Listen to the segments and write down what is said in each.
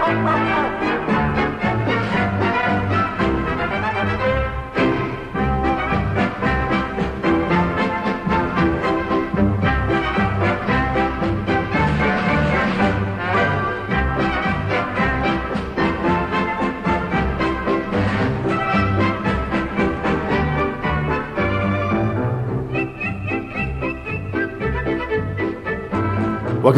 Welcome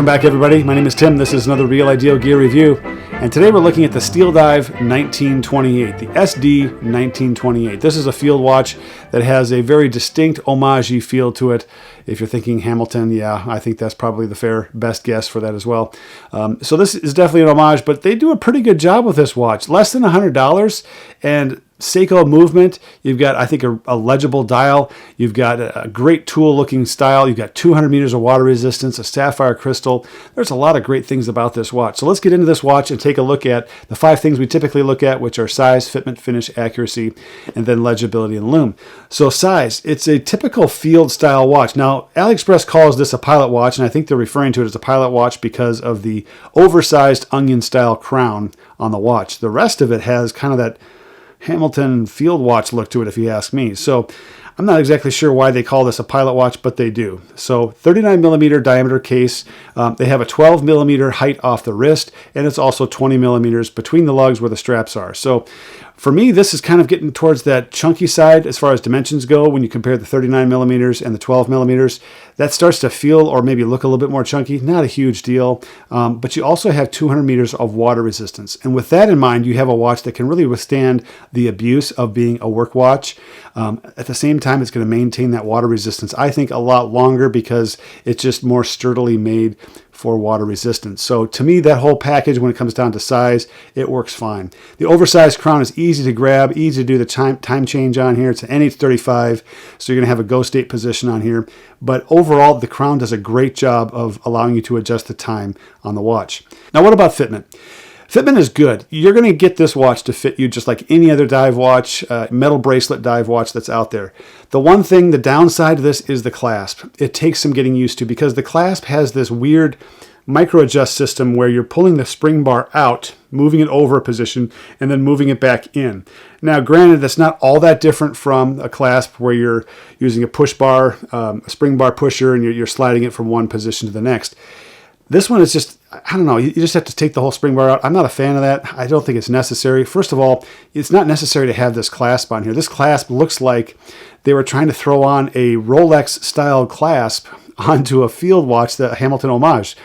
back, everybody. My name is Tim. This is another Real Ideal Gear review, and today we're looking at the SteelDive 1928, the SD1928. This is a field watch that has a very distinct homage-y feel to it. If you're thinking Hamilton, yeah, I think that's probably the best guess for that as well. So this is definitely an homage, but they do a pretty good job with this watch. Less than $100, and Seiko movement. You've got, I think, a legible dial. You've got a great tool-looking style. You've got 200 meters of water resistance, a sapphire crystal. There's a lot of great things about this watch. So let's get into this watch and take a look at the 5 things we typically look at, which are size, fitment, finish, accuracy, and then legibility and lume. So size, it's a typical field-style watch. Now, AliExpress calls this a pilot watch, and I think they're referring to it as a pilot watch because of the oversized onion-style crown on the watch. The rest of it has kind of that Hamilton field watch look to it, if you ask me. So I'm not exactly sure why they call this a pilot watch, but they do. So 39 millimeter diameter case. They have a 12 millimeter height off the wrist, and it's also 20 millimeters between the lugs where the straps are. So for me, this is kind of getting towards that chunky side as far as dimensions go. When you compare the 39 millimeters and the 12 millimeters, that starts to feel or maybe look a little bit more chunky. Not a huge deal, but you also have 200 meters of water resistance. And with that in mind, you have a watch that can really withstand the abuse of being a work watch. At the same time, it's going to maintain that water resistance, I think, a lot longer because it's just more sturdily made for water resistance. So to me, that whole package, when it comes down to size, it works fine. The oversized crown is easy to grab, easy to do the time change on here. It's an NH35, so you're going to have a go state position on here. But overall, the crown does a great job of allowing you to adjust the time on the watch. Now, what about fitment? Fitment is good. You're going to get this watch to fit you just like any other dive watch, metal bracelet dive watch that's out there. The one thing, the downside of this is the clasp. It takes some getting used to because the clasp has this weird micro adjust system where you're pulling the spring bar out, moving it over a position, and then moving it back in. Now, granted, that's not all that different from a clasp where you're using a push bar, a spring bar pusher, and you're sliding it from one position to the next. This one is just, I don't know, you just have to take the whole spring bar out. I'm not a fan of that. I don't think it's necessary. First of all, it's not necessary to have this clasp on here. This clasp looks like they were trying to throw on a Rolex-style clasp onto a field watch, the Hamilton homage.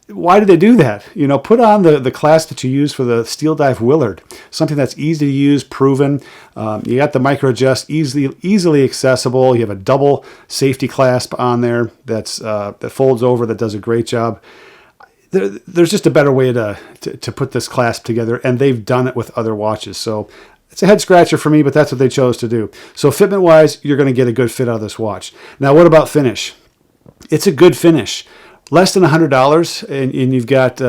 Why did they do that? You know, put on the clasp that you use for the SteelDive Willard, something that's easy to use, proven. You got the micro adjust, easily accessible. You have a double safety clasp on there that folds over, that does a great job. There's just a better way to put this clasp together, and they've done it with other watches. So it's a head scratcher for me, but that's what they chose to do. So fitment wise, you're going to get a good fit out of this watch. Now, what about finish? It's a good finish. Less than $100, and you've got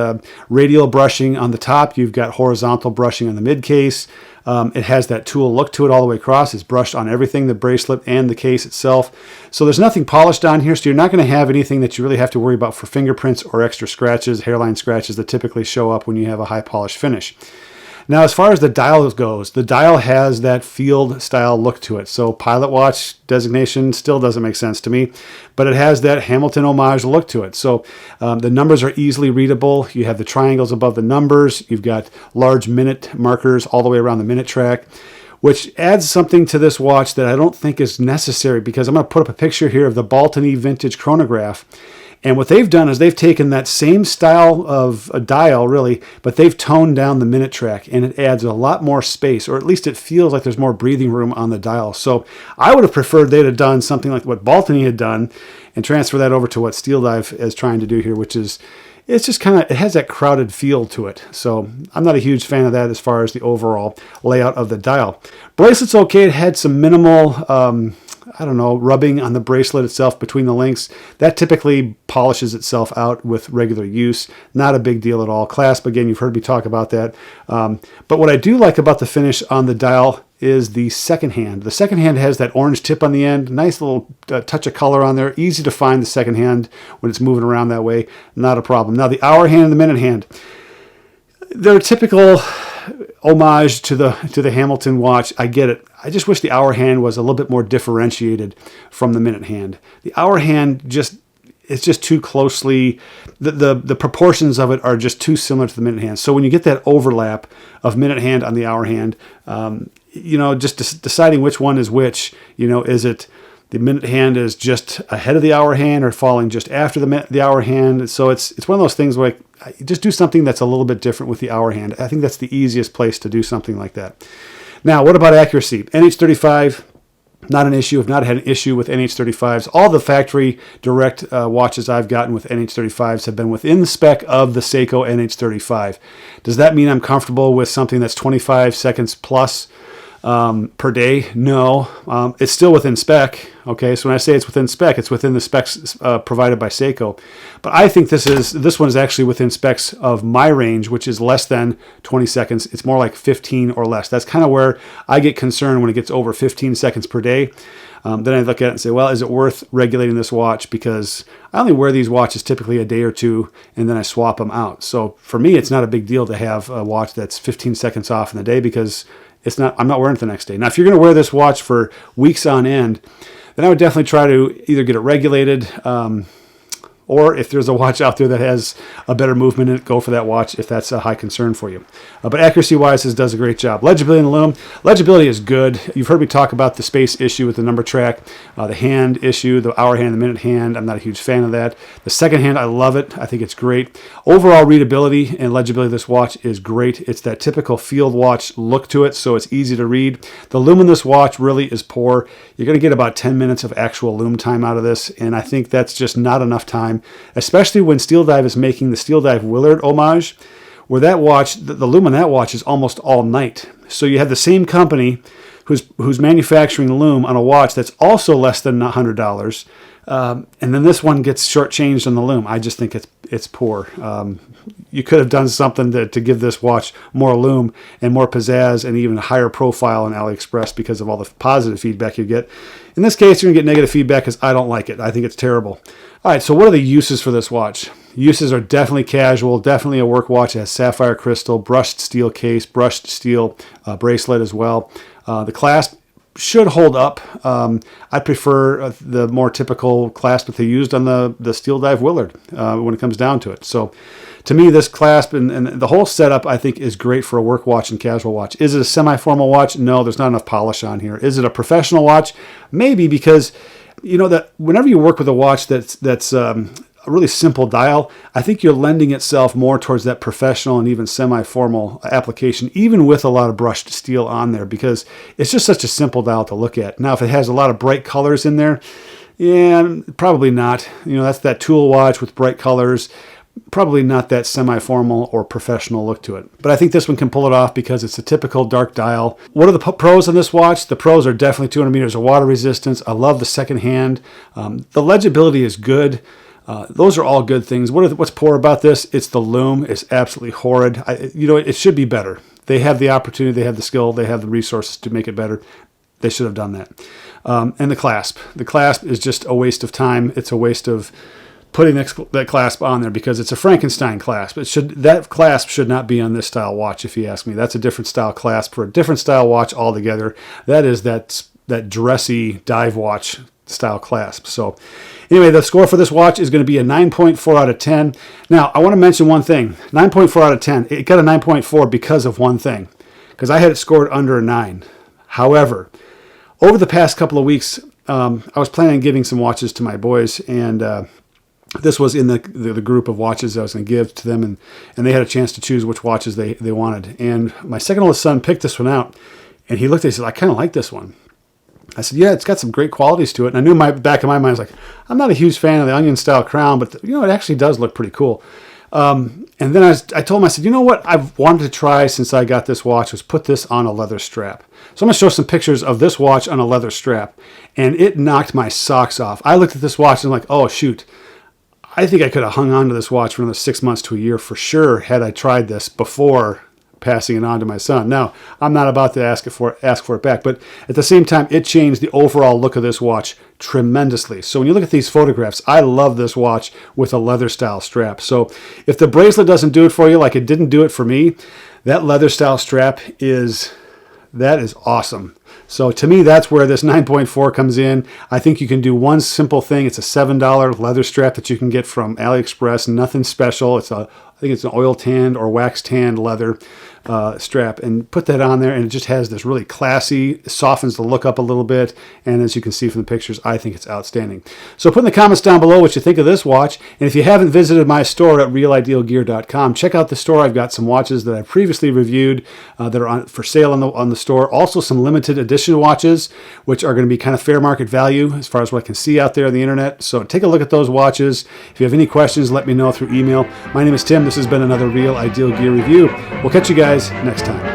radial brushing on the top. You've got horizontal brushing on the mid case. It has that tool look to it all the way across. It's brushed on everything, the bracelet and the case itself. So there's nothing polished on here, so you're not going to have anything that you really have to worry about for fingerprints or extra scratches, hairline scratches that typically show up when you have a high polish finish. Now, as far as the dial goes, the dial has that field style look to it. So pilot watch designation still doesn't make sense to me, but it has that Hamilton homage look to it. So the numbers are easily readable. You have the triangles above the numbers. You've got large minute markers all the way around the minute track, which adds something to this watch that I don't think is necessary, because I'm going to put up a picture here of the Baltony vintage chronograph. And what they've done is they've taken that same style of a dial, really, but they've toned down the minute track, and it adds a lot more space, or at least it feels like there's more breathing room on the dial. So I would have preferred they'd have done something like what Baltony had done and transfer that over to what SteelDive is trying to do here, which is, it's just kind of, it has that crowded feel to it. So I'm not a huge fan of that as far as the overall layout of the dial. Bracelet's okay. It had some minimal, I don't know, rubbing on the bracelet itself between the links. That typically polishes itself out with regular use. Not a big deal at all. Clasp, again, you've heard me talk about that. But what I do like about the finish on the dial is the second hand. The second hand has that orange tip on the end. Nice little touch of color on there. Easy to find the second hand when it's moving around that way. Not a problem. Now, the hour hand and the minute hand. They're a typical homage to the Hamilton watch. I get it. I just wish the hour hand was a little bit more differentiated from the minute hand. The hour hand it's just too closely, the proportions of it are just too similar to the minute hand. So when you get that overlap of minute hand on the hour hand, just deciding which one is which, is it the minute hand is just ahead of the hour hand or falling just after the hour hand? So it's one of those things where just do something that's a little bit different with the hour hand. I think that's the easiest place to do something like that. Now, what about accuracy? NH35, not an issue. I've not had an issue with NH35s. All the factory direct watches I've gotten with NH35s have been within the spec of the Seiko NH35. Does that mean I'm comfortable with something that's 25 seconds plus per day? No. It's still within spec. Okay, so when I say it's within spec, it's within the specs provided by Seiko. But I think this one is actually within specs of my range, which is less than 20 seconds. It's more like 15 or less. That's kind of where I get concerned when it gets over 15 seconds per day. Then I look at it and say, well, is it worth regulating this watch? Because I only wear these watches typically a day or two, and then I swap them out. So for me, it's not a big deal to have a watch that's 15 seconds off in the day, because I'm not wearing it the next day. Now, if you're going to wear this watch for weeks on end, then I would definitely try to either get it regulated, or if there's a watch out there that has a better movement in it, go for that watch if that's a high concern for you. But accuracy-wise, this does a great job. Legibility in the loom. Legibility is good. You've heard me talk about the space issue with the number track, the hand issue, the hour hand, the minute hand. I'm not a huge fan of that. The second hand, I love it. I think it's great. Overall readability and legibility of this watch is great. It's that typical field watch look to it, so it's easy to read. The loom in this watch really is poor. You're going to get about 10 minutes of actual loom time out of this, and I think that's just not enough time, especially when SteelDive is making the SteelDive Willard homage, where that watch, the loom on that watch is almost all night. So you have the same company who's manufacturing the loom on a watch that's also less than $100, and then this one gets shortchanged on the loom. I just think it's poor. You could have done something to give this watch more loom and more pizzazz and even a higher profile on AliExpress because of all the positive feedback you get. In this case, you're going to get negative feedback because I don't like it. I think it's terrible. All right, so what are the uses for this watch? Uses are definitely casual, definitely a work watch. It has sapphire crystal, brushed steel case, brushed steel bracelet as well. The clasp should hold up. I prefer the more typical clasp that they used on the SteelDive Willard when it comes down to it. So to me, this clasp and the whole setup, I think, is great for a work watch and casual watch. Is it a semi-formal watch? No, there's not enough polish on here. Is it a professional watch? Maybe, because that whenever you work with a watch that's a really simple dial, I think you're lending itself more towards that professional and even semi-formal application, even with a lot of brushed steel on there, because it's just such a simple dial to look at. Now, if it has a lot of bright colors in there, yeah, probably not. That's that tool watch with bright colors. Probably not that semi-formal or professional look to it. But I think this one can pull it off because it's a typical dark dial. What are the pros on this watch? The pros are definitely 200 meters of water resistance. I love the second hand. The legibility is good. Those are all good things. What's poor about this? It's the loom. It's absolutely horrid. It should be better. They have the opportunity, they have the skill, they have the resources to make it better. They should have done that. And the clasp. The clasp is just a waste of time. It's a waste of putting that clasp on there because it's a Frankenstein clasp. That clasp should not be on this style watch, if you ask me. That's a different style clasp for a different style watch altogether. That is that dressy dive watch style clasp. So anyway, the score for this watch is going to be a 9.4 out of 10. Now, I want to mention one thing. 9.4 out of 10. It got a 9.4 because of one thing, because I had it scored under a 9. However, over the past couple of weeks, I was planning on giving some watches to my boys, and this was in the group of watches I was going to give to them, and they had a chance to choose which watches they wanted. And my second oldest son picked this one out, and he looked at it and said, I kind of like this one. I said, yeah, it's got some great qualities to it. And I knew in my back of my mind, I was like, I'm not a huge fan of the onion style crown, but it actually does look pretty cool. And then I told him, I said, you know what I've wanted to try since I got this watch was put this on a leather strap. So I'm going to show some pictures of this watch on a leather strap, and it knocked my socks off. I looked at this watch and I'm like, oh, shoot. I think I could have hung on to this watch for another 6 months to a year for sure had I tried this before passing it on to my son. Now, I'm not about to ask for it back, but at the same time, it changed the overall look of this watch tremendously. So when you look at these photographs, I love this watch with a leather style strap. So if the bracelet doesn't do it for you, like it didn't do it for me, that leather style strap is awesome. So to me, that's where this 9.4 comes in. I think you can do one simple thing. It's a $7 leather strap that you can get from AliExpress. Nothing special. I think it's an oil tanned or wax tanned leather strap, and put that on there, and it just has this really classy, softens the look up a little bit, and as you can see from the pictures, I think it's outstanding. So put in the comments down below what you think of this watch, and if you haven't visited my store at realidealgear.com, check out the store. I've got some watches that I previously reviewed that are for sale on the store. Also some limited edition watches, which are going to be kind of fair market value as far as what I can see out there on the internet. So take a look at those watches. If you have any questions, let me know through email. My name is Tim. This has been another Real Ideal Gear review. We'll catch you guys next time.